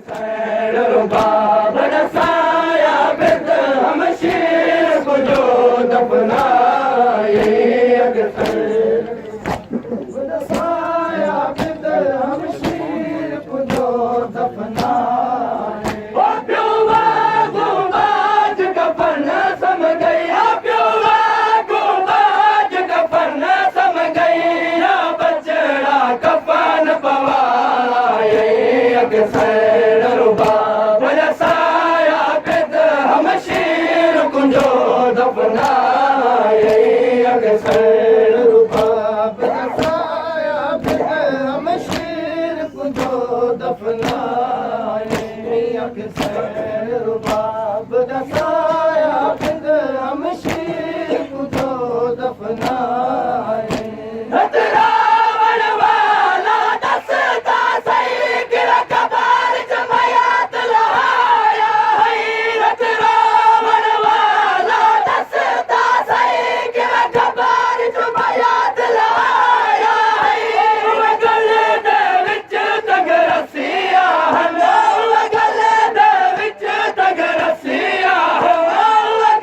रुबाब रसाया बिद हम शीर को जो दफनाए अक्सर रसाया बिद हम शीर को जो दफनाए ओ प्योवा गुबाज कफन सम गई प्योवा गुबाज कफन सम गई ना बचड़ा कफन पवाए अक्सर रुबाब रसाया बिद हम शीर कुंजो दफनाए अक्सर रुबाब रसाया बिद हम शीर कुंजो दफनाए अक्सर रुबाब रसाया बिद हम शीर कुंजो दफनाए रावण वाला दसता सही गिरा कबार जमायात लहाया हैरत रावण वाला दसता सही गिरा कबार जमायात लहाया है गल दे विच तग रसिया गल दे विच तग रसिया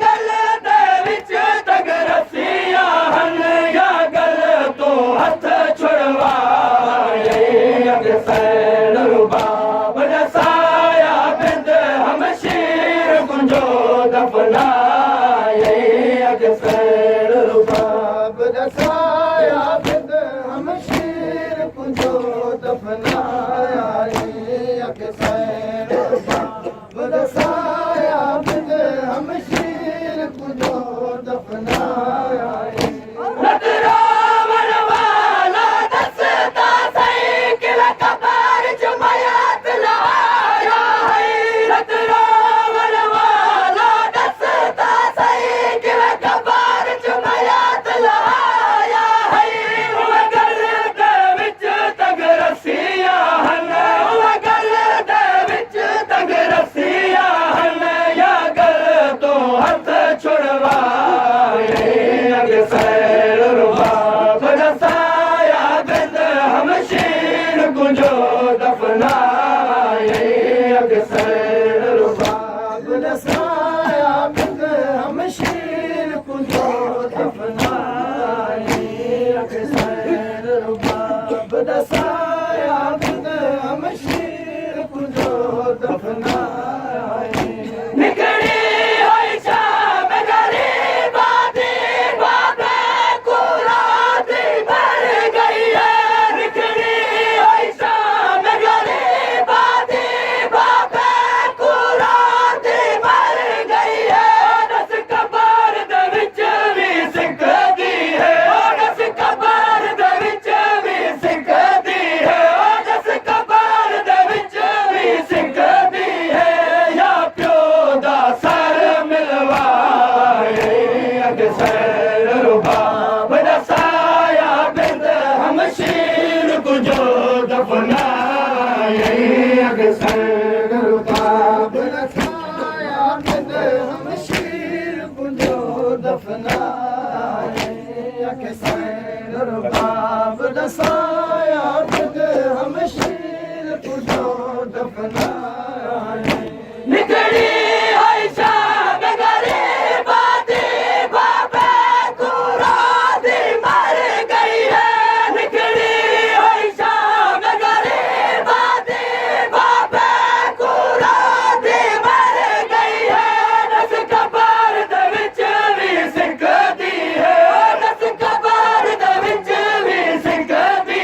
गल दे विच तग रसिया या गल तो हथ छुड़वाए अक्सर रुबाब रसाया बिद हम शीर कुंजो दफनाए अक्सर रुबाब रसाया बिद हम शीर कुंजो दफनाए अक्सर रुबाब रसाया बिद हम शीर कुंजो दफनाए रावण वाला दसता सही किला कबार जमायात लहाया हैरत रावण वाला दसता सही किला कबार जमायात लहाया है गल दे विच तग रसिया गल दे विच तग रसिया या गल तो हथ छुड़वाए अक्सर रुबाब रसाया बिद हम शीर कुंजो दफनाए अक्सर रुबाब रसाया बिद हम शीर कुंजो दफनाए अक्सर रुबाब रसाया बिद हम शीर कुंजो दफनाए निकड़ी होई शाम गरीबा दी बाबे कुराती भर गई है निकड़ी होई शाम गरीबा दी बाबे कुराती भर गई है दस कबार दे विच भी सिकदी है दस कबार दे विच भी सिकदी है दस कबार दे विच भी सिकदी है या प्यो दा सर मिलवाए अक्सर रुबाब रसाया बिद हम शीर कुंजो दफनाए अक्सर रुबाब रसाया बिद हम शीर कुंजो दफनाए अक्सर रुबाब रसाया बिद हम शीर कुंजो दफनाए निकड़ी होई शाम गरीबा दी बाबे कुराती मर गई है निकड़ी होई शाम गरीबा दी बाबे कुराती मर गई है दस कबार दे विच भी सिकदी है दस कबार दे विच भी सिकदी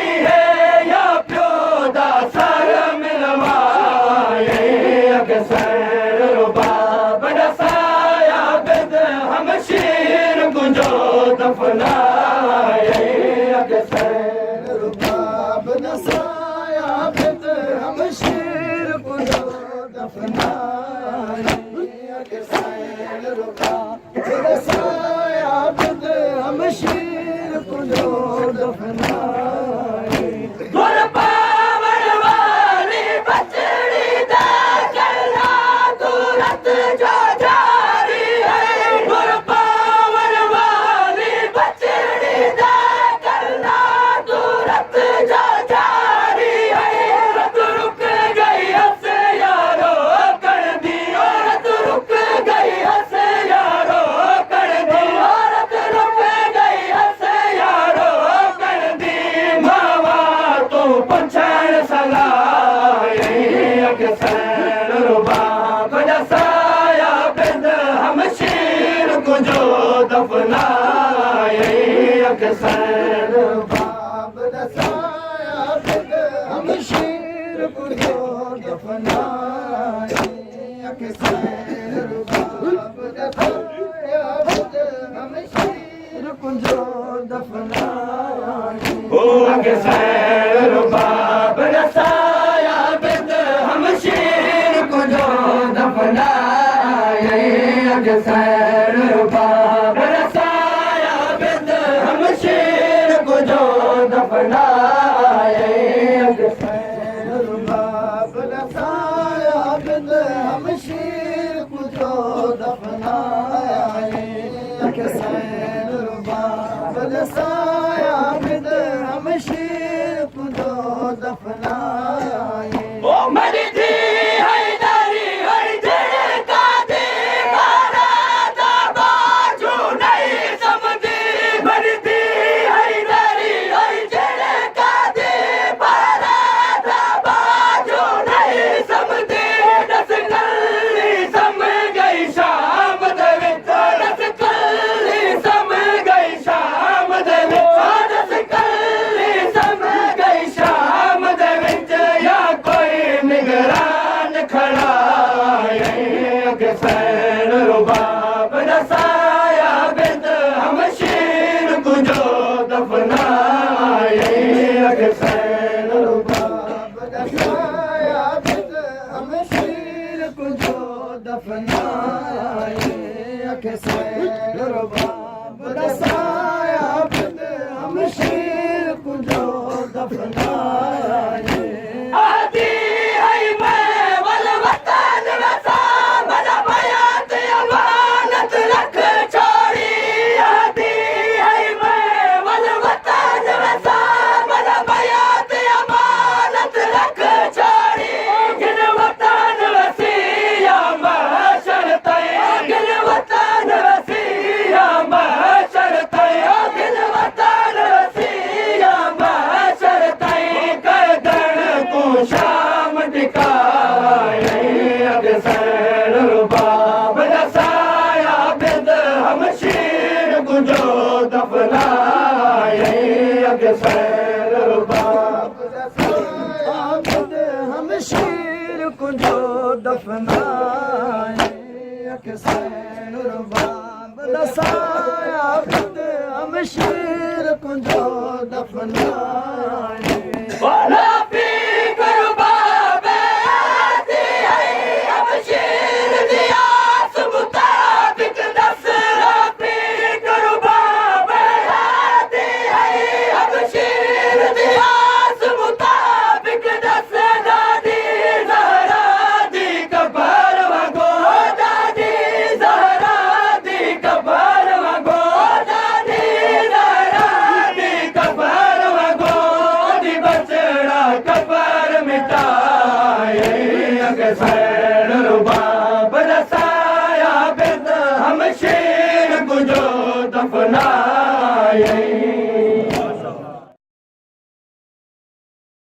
पंछण सलाए अक्सर रुबाब दसाया बिंद हम शीर कुंजो दफनाए अक्सर रुबाब दसाया बिंद हम शीर कुंजो दफनाए अक्सर रुबाब दसाया बिंद हम शीर कुंजो दफनाए अक्सर रुबाब दसाया बिंद हम शीर कुंजो दफनाए अक्सर रुबाब दसाया बिंद हम शीर कुंजो दफनाए अक्सर रुबाब दसाया बिंद हम शीर कुंजो दफनाए अक्सर रुबाब दसाया बिंद हम शीर कुंजो दफनाए ओ मरी थी हैदरी हर झड़का दे मारा दा बाजू नहीं समझी मरी थी हैदरी हर झड़का दे मारा दा बाजू नहीं समझी दस कल्ली सम गई शाम दे विच दस कल्ली सम गई शाम दे विच दस कल्ली सम गई शाम दे विच या कोई निगरान खड़ा अक्सर रुबाब दसाया बिंद हम शीर कुंजो दफनाए अक्सर रुबाब दसाया बिंद हम शीर कुंजो दफनाए अक्सर रुबाब दसाया बिंद हम शीर कुंजो दफनाए आदि है मैं वल वतन वसा बड़ा बयात अमानत रख छोड़ी आदि है मैं वल वतन वसा बड़ा बयात अमानत रख छोड़ी गिन वतन वसिया महशर तय गिन वतन वसिया महशर तय गिन वतन वसिया महशर तय कदर को शाम दिखाए अक्सर रुबाब दसाया बिंद हम शीर कुंजो दफनाए अक्सर रुबाब दसाया बिंद हम शीर कुंजो दफनाए अक्सर रुबाब दसाया बिंद हम शीर कुंजो दफनाए